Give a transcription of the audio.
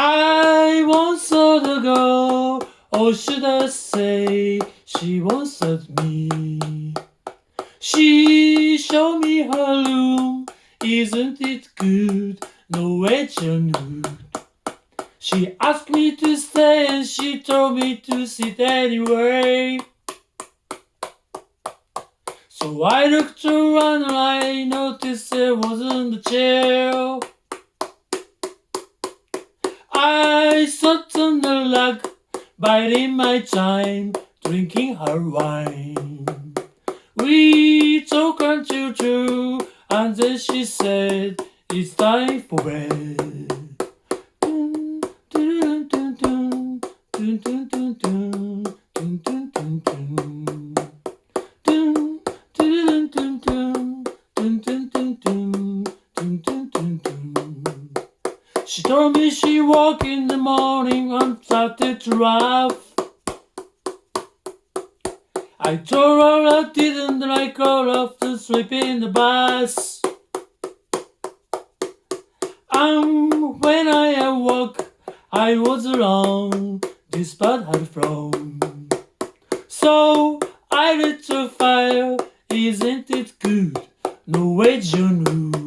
I once saw the girl, or should I say, she once saw me. She showed me her room, isn't it good? Norwegian wood. She asked me to stay and she told me to sit anyway. So I looked around and I noticed there wasn't a chair. I sat on the rug, biding my time, drinking her wine. We talked until 2, and then she said, it's time for bed. Dun, dun, dun, dun, dun, dun, dun, dun, dun, dun, dun, dun. Dun, dun, dun, dun, dun, dun, dun, dun, dun, dun, dun, dun. She told me she woke in the morning and started to laugh. I told her I didn't like her after sleeping in the bus. When I awoke, I was alone, despite had flown. So I lit a fire, isn't it good? Norwegian wood.